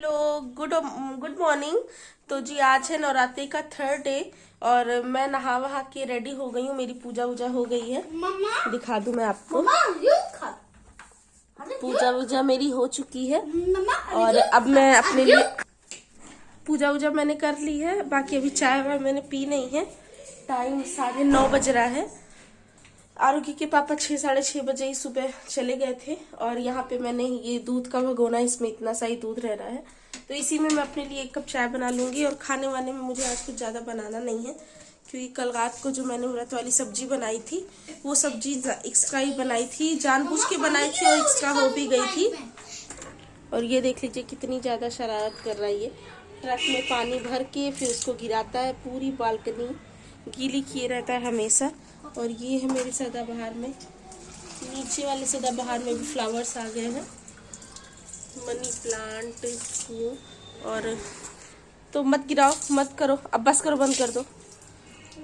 Hello, good good morning. तो जी आज है नवरात्रि का थर्ड डे और मैं नहा वहा के रेडी हो गई हूँ। मेरी पूजा वूजा हो गई है। मम्मा दिखा दूं मैं आपको। मम्मा यूं खा। पूजा वूजा मेरी हो चुकी है मम्मा और अब मैं अपने लिए पूजा वूजा मैंने कर ली है। बाकी अभी चाय वाय मैंने पी नहीं है। टाइम 9:30 बज रहा है। आरोग्य के पापा 6-6:30 बजे ही सुबह चले गए थे और यहाँ पे मैंने ये दूध का भगोना, इसमें इतना सा ही दूध रह रहा है, तो इसी में मैं अपने लिए 1 कप चाय बना लूंगी। और खाने वाने में मुझे आज कुछ ज्यादा बनाना नहीं है, क्योंकि कल रात को जो मैंने व्रत वाली सब्जी बनाई थी वो सब्जी एक्स्ट्रा ही बनाई थी, जानबूझ के बनाई थी और एक्स्ट्रा हो भी गई थी। और ये देख लीजिए कितनी ज्यादा शरारत कर रहा है ये। ट्रक में पानी भर के फिर उसको गिराता है, पूरी बालकनी गीली किए रहता है हमेशा। और ये है मेरे सदाबहार में, नीचे वाले सदाबहार में भी फ्लावर्स आ गए हैं, मनी प्लांट न्यू। और तो मत गिराओ, मत करो, अब बस करो, बंद कर दो।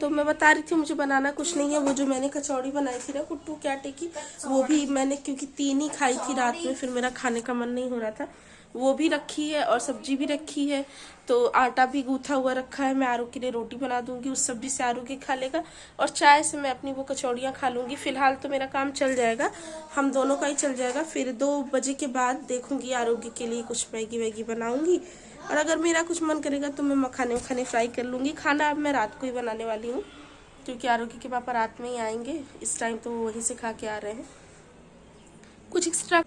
तो मैं बता रही थी मुझे बनाना कुछ नहीं है। वो जो मैंने कचौड़ी बनाई थी ना कुट्टू के आटे की, वो भी मैंने क्योंकि 3 ही खाई थी रात में, फिर मेरा खाने का मन नहीं हो रहा था, वो भी रखी है और सब्जी भी रखी है। तो आटा भी गूथा हुआ रखा है, मैं आरू के लिए रोटी बना दूंगी, उस सब्जी से आरू के खा लेगा और चाय से मैं अपनी वो कचौड़ियाँ खा लूंगी। फिलहाल तो मेरा काम चल जाएगा, हम दोनों का ही चल जाएगा। फिर 2 बजे के बाद देखूंगी आरोग्य के लिए कुछ मैगी वैगी बनाऊंगी, और अगर मेरा कुछ मन करेगा तो मैं मखाने वखाने फ्राई कर लूंगी। खाना अब मैं रात को ही बनाने वाली हूँ, क्योंकि आरोग्य के पापा रात में ही आएंगे। इस टाइम तो वो वहीं से खा के आ रहे हैं कुछ एक्स्ट्रा।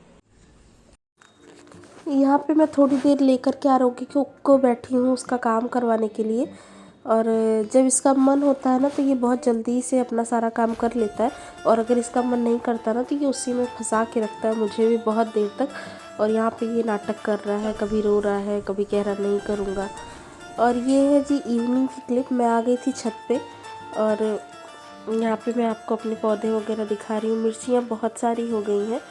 यहाँ पे मैं थोड़ी देर लेकर के आरोग्य को बैठी हूँ उसका काम करवाने के लिए। और जब इसका मन होता है ना तो ये बहुत जल्दी से अपना सारा काम कर लेता है, और अगर इसका मन नहीं करता ना तो ये उसी में फंसा के रखता है मुझे भी बहुत देर तक। और यहाँ पे ये नाटक कर रहा है, कभी रो रहा है, कभी कह रहा नहीं करूँगा। और ये है जी इवनिंग की क्लिप। मैं आ गई थी छत पे और यहाँ पे मैं आपको अपने पौधे वगैरह दिखा रही हूँ। मिर्चियाँ बहुत सारी हो गई हैं,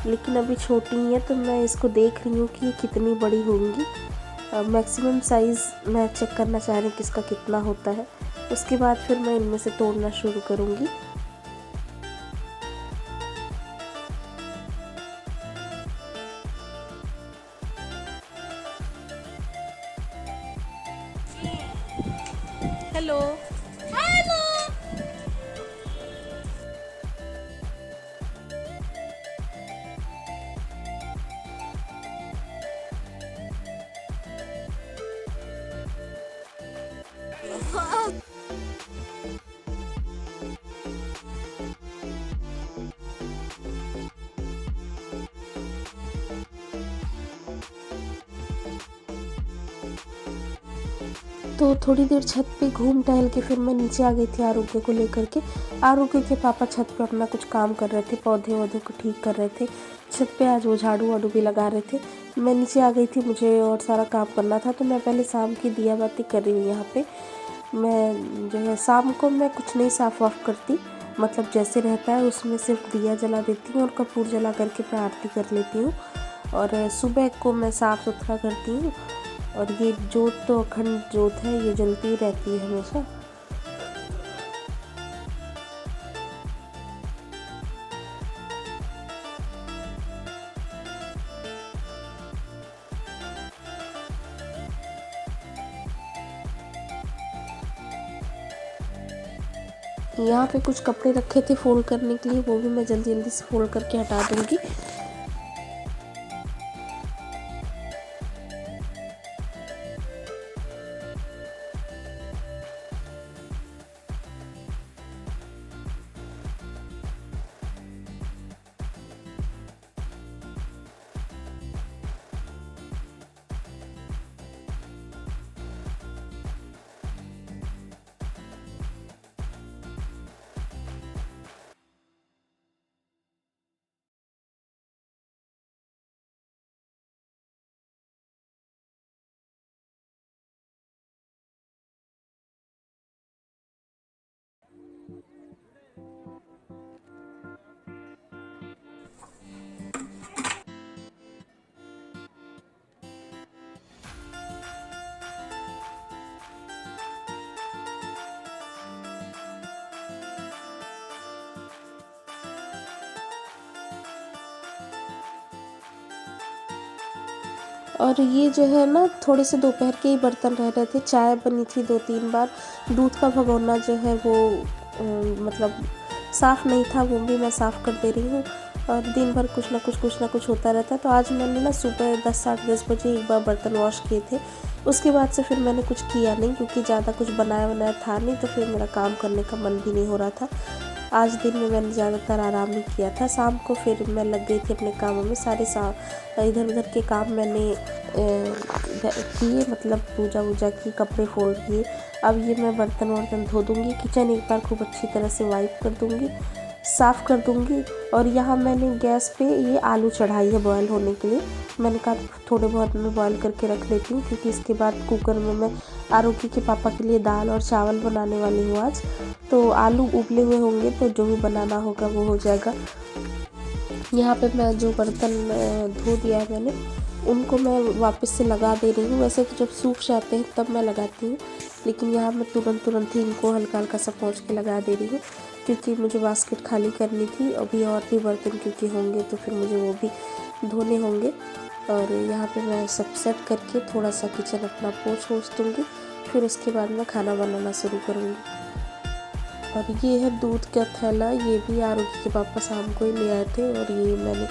लेकिन अभी छोटी हैं, तो मैं इसको देख रही हूँ कि ये कितनी बड़ी होंगी। मैक्सिमम साइज़ मैं चेक करना चाह रही हूँ कि इसका कितना होता है, उसके बाद फिर मैं इनमें से तोड़ना शुरू करूँगी। Hello hello. तो थोड़ी देर छत पे घूम टहल के फिर मैं नीचे आ गई थी आरोग्य को लेकर के। आरोग्य के पापा छत पे अपना कुछ काम कर रहे थे, पौधे वौधे को ठीक कर रहे थे छत पे। आज वो झाड़ू वाड़ू भी लगा रहे थे। मैं नीचे आ गई थी, मुझे और सारा काम करना था, तो मैं पहले शाम की दिया बाती कर रही हूँ यहाँ पे। मैं जो है शाम को मैं कुछ नहीं साफ़ वाफ करती, मतलब जैसे रहता है उसमें सिर्फ दिया जला देती हूँ और कपूर जला करके मैं आरती कर लेती हूँ। और सुबह को मैं साफ़ सुथरा करती हूँ। और ये जोत तो अखंड जोत है, ये जलती ही रहती है हमेशा। यहाँ पे कुछ कपड़े रखे थे फोल्ड करने के लिए, वो भी मैं जल्दी जल्दी से फोल्ड करके हटा दूँगी। और ये जो है ना थोड़े से दोपहर के ही बर्तन रह रहे थे, चाय बनी थी 2-3 बार, दूध का भगोना जो है वो मतलब साफ़ नहीं था, वो भी मैं साफ़ कर दे रही हूँ। और दिन भर कुछ ना कुछ होता रहता है। तो आज मैंने ना सुबह 10-10 बजे एक बार बर्तन वॉश किए थे, उसके बाद से फिर मैंने कुछ किया नहीं, क्योंकि ज़्यादा कुछ बनाया था नहीं, तो फिर मेरा काम करने का मन भी नहीं हो रहा था। आज दिन में मैंने ज़्यादातर आराम ही किया था। शाम को फिर मैं लग गई थी अपने कामों में, सारे इधर उधर के काम मैंने किए, मतलब पूजा वूजा की, कपड़े फोल्ड किए। अब ये मैं बर्तन वर्तन धो दूँगी, किचन एक बार खूब अच्छी तरह से वाइप कर दूँगी, साफ़ कर दूँगी। और यहाँ मैंने गैस पे ये आलू चढ़ाई है बॉयल होने के लिए। मैंने कहा थोड़े बहुत मैं बॉयल करके रख लेती हूँ, क्योंकि इसके बाद कुकर में मैं आरोगी के पापा के लिए दाल और चावल बनाने वाली हूँ आज। तो आलू उबले हुए होंगे तो जो भी बनाना होगा वो हो जाएगा। यहाँ पे मैं जो बर्तन धो दिया है मैंने, उनको मैं वापस से लगा दे रही हूँ। वैसे तो जब सूख जाते हैं तब मैं लगाती हूँ, लेकिन यहाँ मैं तुरंत ही इनको हल्का हल्का सा पोंछ के लगा दे रही हूँ, क्योंकि मुझे बास्केट खाली करनी थी। अभी और भी बर्तन क्योंकि होंगे तो फिर मुझे वो भी धोने होंगे। और यहाँ पे मैं सब सेट करके थोड़ा सा किचन अपना पोंछ दूँगी, फिर उसके बाद मैं खाना बनाना शुरू करूँगी। और ये है दूध का थैला, ये भी आरोगी के पापा शाम को ही ले आए थे। और ये मैंने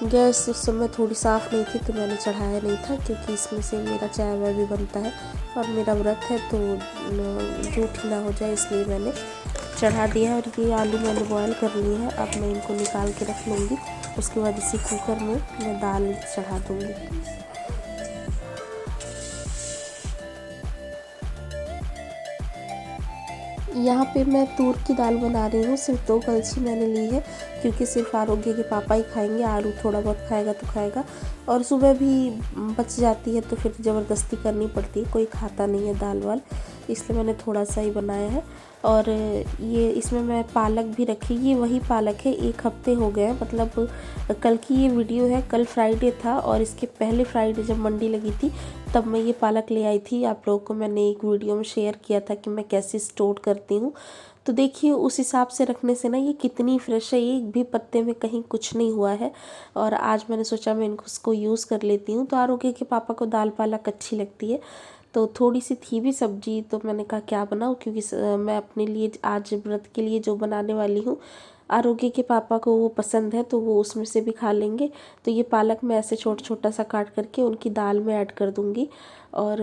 गैस उस समय थोड़ी साफ़ नहीं थी तो मैंने चढ़ाया नहीं था, क्योंकि इसमें से मेरा चाय वाय भी बनता है और मेरा व्रत है, तो जूठ ना हो जाए इसलिए मैंने चढ़ा दिया है। और ये आलू मैंने बॉयल कर लिए हैं, अब मैं इनको निकाल के रख लूँगी। उसके बाद इसी कुकर में मैं दाल चढ़ा दूँगी। यहाँ पे मैं तूर की दाल बना रही हूँ, सिर्फ 2 कलछी मैंने ली है, क्योंकि सिर्फ आरोग्य के पापा ही खाएंगे, आलू थोड़ा बहुत खाएगा तो खाएगा। और सुबह भी बच जाती है तो फिर ज़बरदस्ती करनी पड़ती है, कोई खाता नहीं है दाल वाल, इसलिए मैंने थोड़ा सा ही बनाया है। और ये इसमें मैं पालक भी रखी, ये वही पालक है, 1 हफ्ते हो गए हैं, मतलब कल की ये वीडियो है। कल फ्राइडे था और इसके पहले फ्राइडे जब मंडी लगी थी तब मैं ये पालक ले आई थी। आप लोगों को मैंने एक वीडियो में शेयर किया था कि मैं कैसे स्टोर करती हूँ। तो देखिए उस हिसाब से रखने से ना ये कितनी फ्रेश है, एक भी पत्ते में कहीं कुछ नहीं हुआ है। और आज मैंने सोचा मैं इसको यूज़ कर लेती हूँ। तो आरोग्य के पापा को दाल पालक अच्छी लगती है, तो थोड़ी सी थी भी सब्जी, तो मैंने कहा क्या बनाऊँ, क्योंकि मैं अपने लिए आज व्रत के लिए जो बनाने वाली हूँ आरोग्य के पापा को वो पसंद है, तो वो उसमें से भी खा लेंगे। तो ये पालक मैं ऐसे छोटा सा काट करके उनकी दाल में ऐड कर दूँगी। और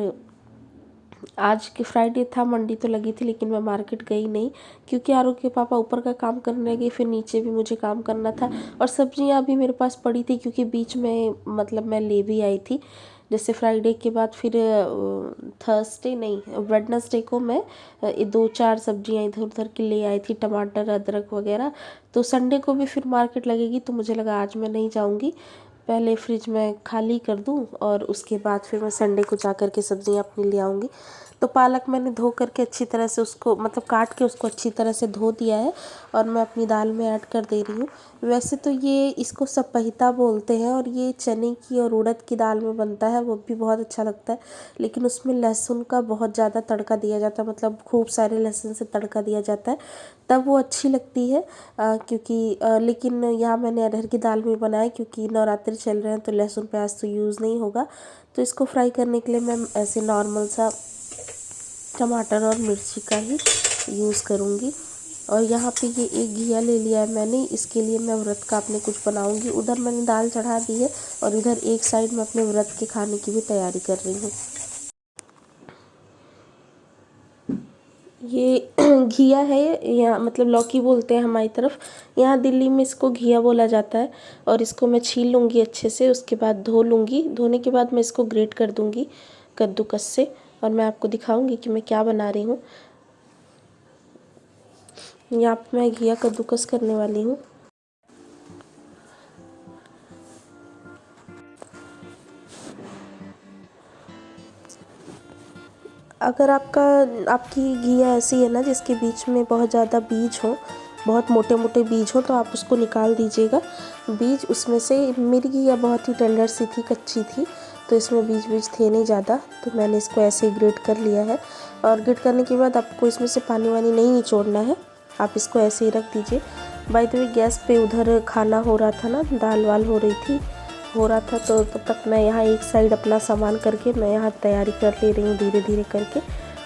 आज की फ्राइडे था, मंडी तो लगी थी, लेकिन मैं मार्केट गई नहीं, क्योंकि आरोग्य के पापा ऊपर का काम करने गए, फिर नीचे भी मुझे काम करना था। और सब्जियां भी मेरे पास पड़ी थी, क्योंकि बीच में मतलब मैं ले भी आई थी। जैसे फ्राइडे के बाद फिर थर्सडे नहीं वेडनेसडे को मैं 2-4 सब्जियां इधर उधर की ले आई थी, टमाटर अदरक वगैरह। तो संडे को भी फिर मार्केट लगेगी, तो मुझे लगा आज मैं नहीं जाऊंगी, पहले फ्रिज में खाली कर दूं और उसके बाद फिर मैं संडे को जा कर के सब्जियां अपनी ले आऊँगी। तो पालक मैंने धो करके अच्छी तरह से उसको मतलब काट के उसको अच्छी तरह से धो दिया है और मैं अपनी दाल में ऐड कर दे रही हूँ। वैसे तो ये इसको सपहिता बोलते हैं और ये चने की और उड़द की दाल में बनता है, वो भी बहुत अच्छा लगता है। लेकिन उसमें लहसुन का बहुत ज़्यादा तड़का दिया जाता है, मतलब खूब सारे लहसुन से तड़का दिया जाता है, तब वो अच्छी लगती है। क्योंकि लेकिन यहाँ मैंने अरहर की दाल में बनाया, क्योंकि नवरात्रि चल रहे हैं तो लहसुन प्याज तो यूज़ नहीं होगा। तो इसको फ्राई करने के लिए मैं ऐसे नॉर्मल सा टमाटर और मिर्ची का ही यूज़ करूँगी। और यहाँ पे ये एक घिया ले लिया है मैंने, इसके लिए मैं व्रत का अपने कुछ बनाऊँगी। उधर मैंने दाल चढ़ा दी है और इधर एक साइड में अपने व्रत के खाने की भी तैयारी कर रही हूँ। ये घिया है, यहाँ मतलब लौकी बोलते हैं हमारी तरफ, यहाँ दिल्ली में इसको घिया बोला जाता है। और इसको मैं छील लूँगी अच्छे से, उसके बाद धो लूँगी, धोने के बाद मैं इसको ग्रेट कर दूँगी कद्दूकस से, और मैं आपको दिखाऊँगी कि मैं क्या बना रही हूँ। यहाँ पे मैं घिया कद्दूकस करने वाली हूँ। अगर आपकी घिया ऐसी है ना जिसके बीच में बहुत ज़्यादा बीज हो, बहुत मोटे मोटे बीज हो, तो आप उसको निकाल दीजिएगा बीज उसमें से। मेरी घिया बहुत ही टेंडर सी थी, कच्ची थी, तो इसमें बीज थे नहीं ज़्यादा, तो मैंने इसको ऐसे ही ग्रेट कर लिया है। और ग्रेट करने के बाद आपको इसमें से पानी वानी नहीं निचोड़ना है, आप इसको ऐसे ही रख दीजिए। बाय द वे गैस पे उधर खाना हो रहा था ना, दाल वाल हो रही थी, हो रहा था, तो तब तक मैं यहाँ एक साइड अपना सामान करके मैं यहाँ तैयारी कर ले रही हूँ धीरे धीरे करके।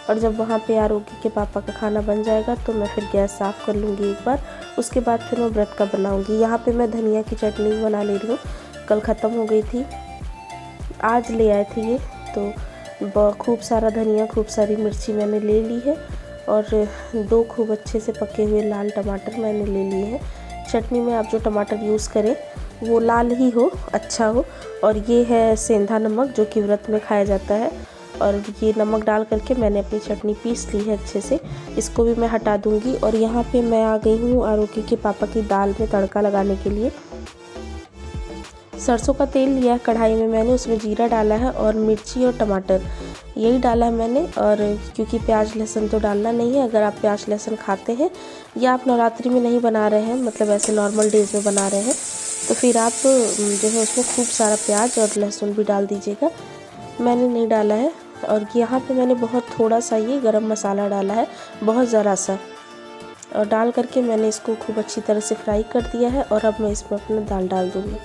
और जब वहाँ पे आरोगी के पापा का खाना बन जाएगा तो मैं फिर गैस साफ़ कर लूँगी एक बार, उसके बाद फिर मैं व्रत का बनाऊँगी। यहाँ पे मैं धनिया की चटनी बना ले रही हूँ, कल ख़त्म हो गई थी, आज ले आए थे ये। तो खूब सारा धनिया, खूब सारी मिर्ची मैंने ले ली है और 2 खूब अच्छे से पके हुए लाल टमाटर मैंने ले लिए हैं। चटनी में आप जो टमाटर यूज़ करें वो लाल ही हो, अच्छा हो। और ये है सेंधा नमक जो कि व्रत में खाया जाता है, और ये नमक डाल करके मैंने अपनी चटनी पीस ली है अच्छे से, इसको भी मैं हटा दूँगी। और यहाँ पे मैं आ गई हूँ आरोगी के पापा की दाल में तड़का लगाने के लिए। सरसों का तेल लिया है कढ़ाई में मैंने, उसमें जीरा डाला है और मिर्ची और टमाटर यही डाला है मैंने। और क्योंकि प्याज लहसुन तो डालना नहीं है, अगर आप प्याज लहसुन खाते हैं या आप नवरात्रि में नहीं बना रहे हैं, मतलब ऐसे नॉर्मल डेज में बना रहे हैं, तो फिर आप जो है उसमें खूब सारा प्याज और लहसुन भी डाल दीजिएगा। मैंने नहीं डाला है। और यहाँ पे मैंने बहुत थोड़ा सा ये गरम मसाला डाला है, बहुत ज़रा सा, और डाल करके मैंने इसको खूब अच्छी तरह से फ्राई कर दिया है। और अब मैं इसमें अपना दाल डाल दूँगी।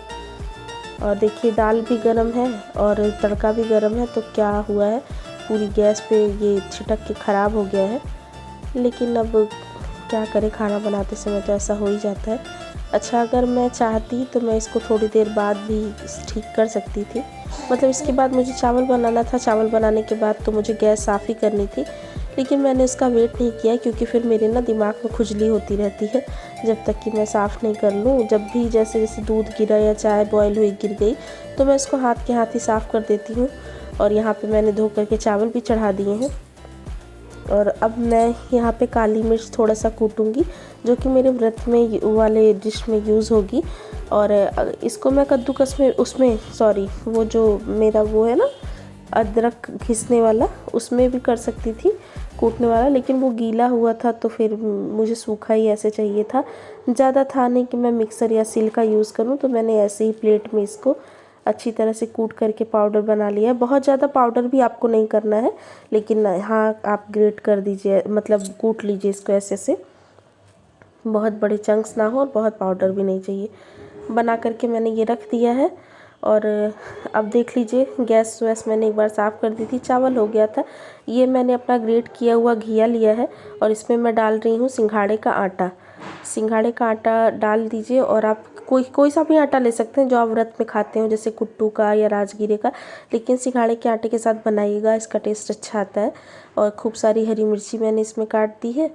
और देखिए दाल भी गरम है और तड़का भी गरम है, तो क्या हुआ है पूरी गैस पे ये छिटक के ख़राब हो गया है। लेकिन अब क्या करें, खाना बनाते समय तो ऐसा हो ही जाता है। अच्छा, अगर मैं चाहती तो मैं इसको थोड़ी देर बाद भी ठीक कर सकती थी, मतलब इसके बाद मुझे चावल बनाना था, चावल बनाने के बाद तो मुझे गैस साफ़ ही करनी थी, लेकिन मैंने उसका वेट नहीं किया क्योंकि फिर मेरे ना दिमाग में खुजली होती रहती है जब तक कि मैं साफ़ नहीं कर लूँ। जब भी जैसे दूध गिरा या चाय बॉयल हुई गिर गई तो मैं उसको हाथ के हाथ ही साफ़ कर देती हूँ। और यहाँ पे मैंने धो करके चावल भी चढ़ा दिए हैं। और अब मैं यहाँ पे काली मिर्च थोड़ा सा कूटूँगी जो कि मेरे व्रत में वाले डिश में यूज़ होगी। और इसको मैं कद्दूकस में वो जो मेरा वो है ना अदरक घिसने वाला, उसमें भी कर सकती थी कूटने वाला, लेकिन वो गीला हुआ था तो फिर मुझे सूखा ही ऐसे चाहिए था। ज़्यादा था नहीं कि मैं मिक्सर या सिल का यूज़ करूँ, तो मैंने ऐसे ही प्लेट में इसको अच्छी तरह से कूट करके पाउडर बना लिया है। बहुत ज़्यादा पाउडर भी आपको नहीं करना है, लेकिन हाँ आप ग्रेट कर दीजिए, मतलब कूट लीजिए इसको ऐसे से, बहुत बड़े चंक्स ना हो और बहुत पाउडर भी नहीं चाहिए। बना करके मैंने ये रख दिया है। और अब देख लीजिए गैस वैस मैंने एक बार साफ़ कर दी थी, चावल हो गया था। ये मैंने अपना ग्रेट किया हुआ घिया लिया है और इसमें मैं डाल रही हूँ सिंघाड़े का आटा। सिंघाड़े का आटा डाल दीजिए, और आप कोई सा भी आटा ले सकते हैं जो आप व्रत में खाते हो, जैसे कुट्टू का या राजगीरे का, लेकिन सिंघाड़े के आटे के साथ बनाइएगा, इसका टेस्ट अच्छा आता है। और खूब सारी हरी मिर्ची मैंने इसमें काट दी है।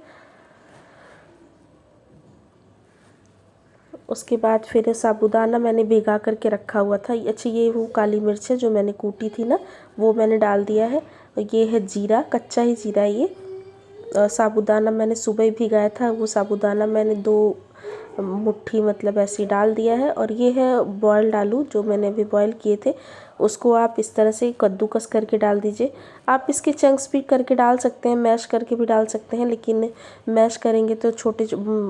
उसके बाद फिर साबूदाना मैंने भिगा करके रखा हुआ था। अच्छा, ये वो काली मिर्च है जो मैंने कूटी थी ना, वो मैंने डाल दिया है। और ये है जीरा, कच्चा ही जीरा है ये। साबूदाना मैंने सुबह ही भिगाया था, वो साबूदाना मैंने 2 मुट्ठी मतलब ऐसे डाल दिया है। और ये है बॉयल्ड आलू जो मैंने अभी बॉयल किए थे, उसको आप इस तरह से कद्दूकस करके डाल दीजिए। आप इसके चंक्स भी करके डाल सकते हैं, मैश करके भी डाल सकते हैं, लेकिन मैश करेंगे तो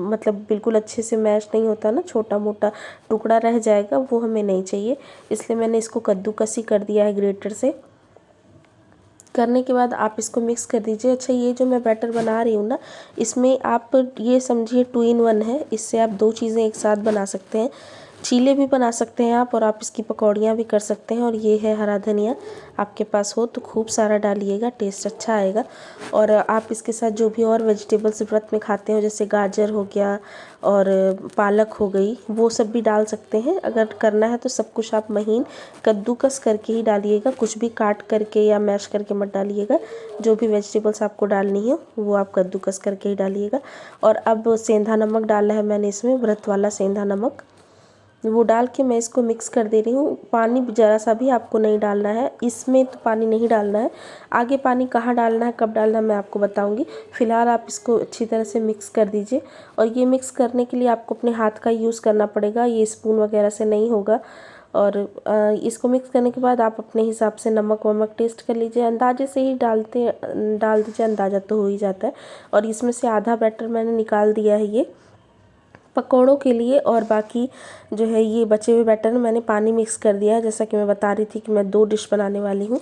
मतलब बिल्कुल अच्छे से मैश नहीं होता ना, छोटा मोटा टुकड़ा रह जाएगा, वो हमें नहीं चाहिए। इसलिए मैंने इसको कद्दूकस ही कर दिया है ग्रेटर से। करने के बाद आप इसको मिक्स कर दीजिए। अच्छा, ये जो मैं बैटर बना रही हूँ ना, इसमें आप ये समझिए 2 in 1 है, इससे आप 2 चीज़ें एक साथ बना सकते हैं। चीले भी बना सकते हैं आप, और आप इसकी पकौड़ियाँ भी कर सकते हैं। और ये है हरा धनिया, आपके पास हो तो खूब सारा डालिएगा, टेस्ट अच्छा आएगा। और आप इसके साथ जो भी और वेजिटेबल्स व्रत में खाते हो, जैसे गाजर हो गया और पालक हो गई, वो सब भी डाल सकते हैं। अगर करना है तो सब कुछ आप महीन कद्दूकस करके ही डालिएगा, कुछ भी काट करके या मैश करके मत डालिएगा। जो भी वेजिटेबल्स आपको डालनी है वो आप कद्दूकस करके ही डालिएगा। और अब सेंधा नमक डाला है मैंने इसमें, व्रत वाला सेंधा नमक, वो डाल के मैं इसको मिक्स कर दे रही हूँ। पानी ज़रा सा भी आपको नहीं डालना है इसमें, तो पानी नहीं डालना है। आगे पानी कहाँ डालना है, कब डालना है, मैं आपको बताऊँगी। फ़िलहाल आप इसको अच्छी तरह से मिक्स कर दीजिए। और ये मिक्स करने के लिए आपको अपने हाथ का यूज़ करना पड़ेगा, ये स्पून वगैरह से नहीं होगा। और इसको मिक्स करने के बाद आप अपने हिसाब से नमक वमक टेस्ट कर लीजिए, अंदाजे से ही डाल दीजिए, अंदाज़ा तो हो ही जाता है। और इसमें से आधा बैटर मैंने निकाल दिया है ये पकौड़ों के लिए, और बाकी जो है ये बचे हुए बैटर में मैंने पानी मिक्स कर दिया है। जैसा कि मैं बता रही थी कि मैं 2 डिश बनाने वाली हूँ।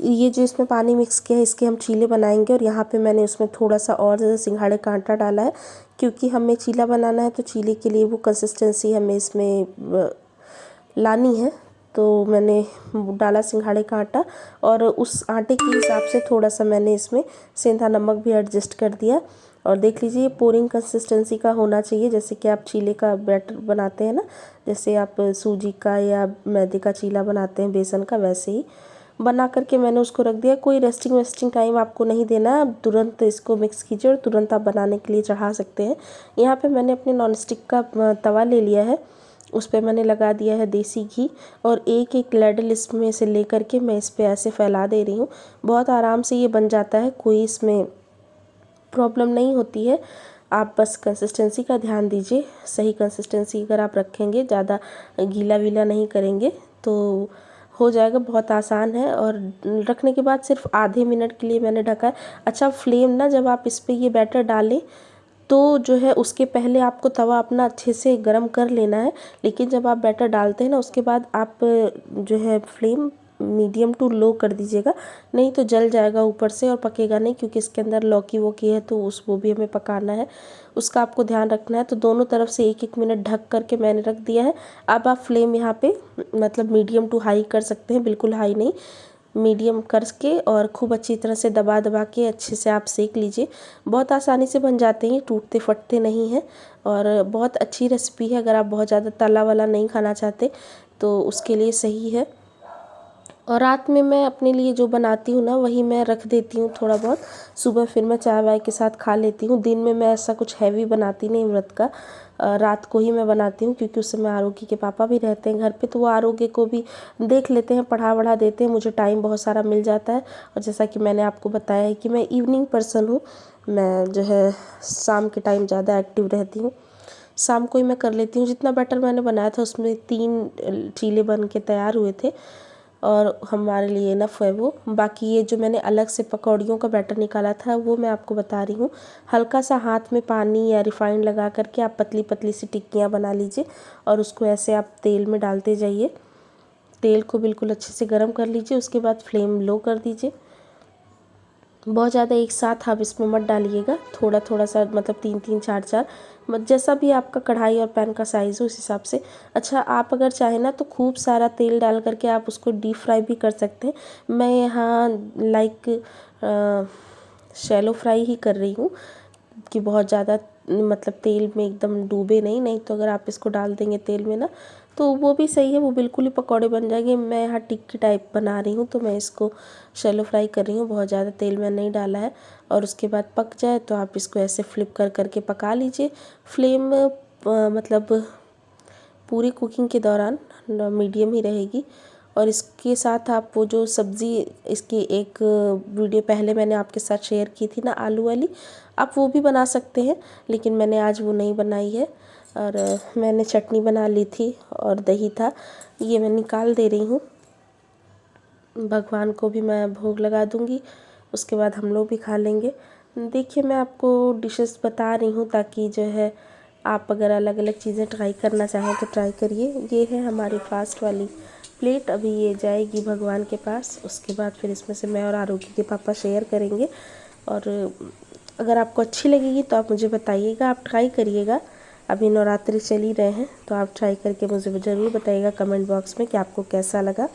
ये जो इसमें पानी मिक्स किया है इसके हम चीले बनाएंगे। और यहाँ पे मैंने उसमें थोड़ा सा और सिंघाड़े का आटा डाला है, क्योंकि हमें चीला बनाना है, तो चीले के लिए वो कंसिस्टेंसी हमें इसमें लानी है। तो मैंने डाला सिंघाड़े का आटा, और उस आटे के हिसाब से थोड़ा सा मैंने इसमें सेंधा नमक भी एडजस्ट कर दिया। और देख लीजिए पोरिंग कंसिस्टेंसी का होना चाहिए, जैसे कि आप चीले का बैटर बनाते हैं ना, जैसे आप सूजी का या मैदे का चीला बनाते हैं बेसन का, वैसे ही बना करके मैंने उसको रख दिया। कोई रेस्टिंग वेस्टिंग टाइम आपको नहीं देना, आप तुरंत इसको मिक्स कीजिए और तुरंत आप बनाने के लिए चढ़ा सकते हैं। यहाँ पे मैंने अपने नॉन स्टिक का तवा ले लिया है, उस पर मैंने लगा दिया है देसी घी, और एक एक लैडल इसमें से ले करके मैं इस पर ऐसे फैला दे रही हूँ। बहुत आराम से ये बन जाता है, कोई इसमें प्रॉब्लम नहीं होती है। आप बस कंसिस्टेंसी का ध्यान दीजिए, सही कंसिस्टेंसी अगर आप रखेंगे, ज़्यादा गीला वीला नहीं करेंगे तो हो जाएगा। बहुत आसान है। और रखने के बाद सिर्फ आधे मिनट के लिए मैंने ढका है। अच्छा, फ्लेम ना जब आप इस पर ये बैटर डालें तो जो है उसके पहले आपको तवा अपना अच्छे से गर्म कर लेना है, लेकिन जब आप बैटर डालते हैं ना उसके बाद आप जो है फ्लेम मीडियम टू लो कर दीजिएगा, नहीं तो जल जाएगा ऊपर से और पकेगा नहीं, क्योंकि इसके अंदर लौकी वोकी है तो वो भी हमें पकाना है, उसका आपको ध्यान रखना है। तो दोनों तरफ से एक एक मिनट ढक करके मैंने रख दिया है। अब आप फ्लेम यहाँ पे मतलब मीडियम टू हाई कर सकते हैं, बिल्कुल हाई नहीं, मीडियम करके, और खूब अच्छी तरह से दबा दबा के अच्छे से आप सेक लीजिए। बहुत आसानी से बन जाते हैं, टूटते फटते नहीं हैं, और बहुत अच्छी रेसिपी है। अगर आप बहुत ज़्यादा तला वाला नहीं खाना चाहते तो उसके लिए सही है। और रात में मैं अपने लिए जो बनाती हूँ ना वही मैं रख देती हूँ थोड़ा बहुत, सुबह फिर मैं चाय वाय के साथ खा लेती हूँ। दिन में मैं ऐसा कुछ हैवी बनाती नहीं व्रत का, रात को ही मैं बनाती हूँ, क्योंकि उस समय आरोग्य के पापा भी रहते हैं घर पे, तो वो आरोग्य को भी देख लेते हैं, पढ़ा वढ़ा देते हैं, मुझे टाइम बहुत सारा मिल जाता है। और जैसा कि मैंने आपको बताया है कि मैं इवनिंग पर्सन हूँ, मैं जो है शाम के टाइम ज़्यादा एक्टिव रहती हूँ, शाम को ही मैं कर लेती हूँ। जितना बैटर मैंने बनाया था उसमें 3 चीले बन के तैयार हुए थे, और हमारे लिए इनफ है वो। बाकी ये जो मैंने अलग से पकौड़ियों का बैटर निकाला था वो मैं आपको बता रही हूँ। हल्का सा हाथ में पानी या रिफाइंड लगा करके आप पतली पतली सी टिक्कियाँ बना लीजिए, और उसको ऐसे आप तेल में डालते जाइए। तेल को बिल्कुल अच्छे से गर्म कर लीजिए, उसके बाद फ्लेम लो कर दीजिए। बहुत ज़्यादा एक साथ आप इसमें मत डालिएगा, थोड़ा थोड़ा सा, मतलब 3-3 4-4, जैसा भी आपका कढ़ाई और पैन का साइज़ हो उस हिसाब से। अच्छा, आप अगर चाहें ना तो खूब सारा तेल डाल करके आप उसको डीप फ्राई भी कर सकते हैं। मैं यहाँ शैलो फ्राई ही कर रही हूँ, कि बहुत ज़्यादा मतलब तेल में एकदम डूबे नहीं तो अगर आप इसको डाल देंगे तेल में ना तो वो भी सही है, वो बिल्कुल ही पकौड़े बन जाएंगे। मैं यहाँ टिक्की टाइप बना रही हूँ तो मैं इसको शैलो फ्राई कर रही हूँ, बहुत ज़्यादा तेल मैंने नहीं डाला है। और उसके बाद पक जाए तो आप इसको ऐसे फ्लिप कर करके पका लीजिए। फ्लेम मतलब पूरी कुकिंग के दौरान मीडियम ही रहेगी। और इसके साथ आप वो जो सब्ज़ी, इसकी एक वीडियो पहले मैंने आपके साथ शेयर की थी ना आलू वाली, आप वो भी बना सकते हैं, लेकिन मैंने आज वो नहीं बनाई है। और मैंने चटनी बना ली थी और दही था, ये मैं निकाल दे रही हूँ। भगवान को भी मैं भोग लगा दूँगी, उसके बाद हम लोग भी खा लेंगे। देखिए, मैं आपको डिशेस बता रही हूँ ताकि जो है आप अगर अलग अलग चीज़ें ट्राई करना चाहें तो ट्राई करिए। ये है हमारी फास्ट वाली प्लेट, अभी ये जाएगी भगवान के पास, उसके बाद फिर इसमें से मैं और आरोग्य के पापा शेयर करेंगे। और अगर आपको अच्छी लगेगी तो आप मुझे बताइएगा, आप ट्राई करिएगा। अभी नवरात्रि चल ही रहे हैं तो आप ट्राई करके मुझे ज़रूर बताइएगा कमेंट बॉक्स में कि आपको कैसा लगा।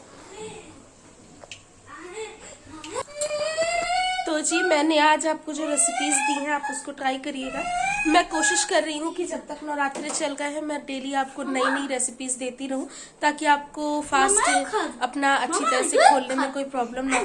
तो जी, मैंने आज आपको जो रेसिपीज़ दी हैं आप उसको ट्राई करिएगा। मैं कोशिश कर रही हूँ कि जब तक नवरात्रि चल गए हैं मैं डेली आपको नई नई रेसिपीज़ देती रहूँ, ताकि आपको फास्ट अपना अच्छी तरह से खोलने में कोई प्रॉब्लम ना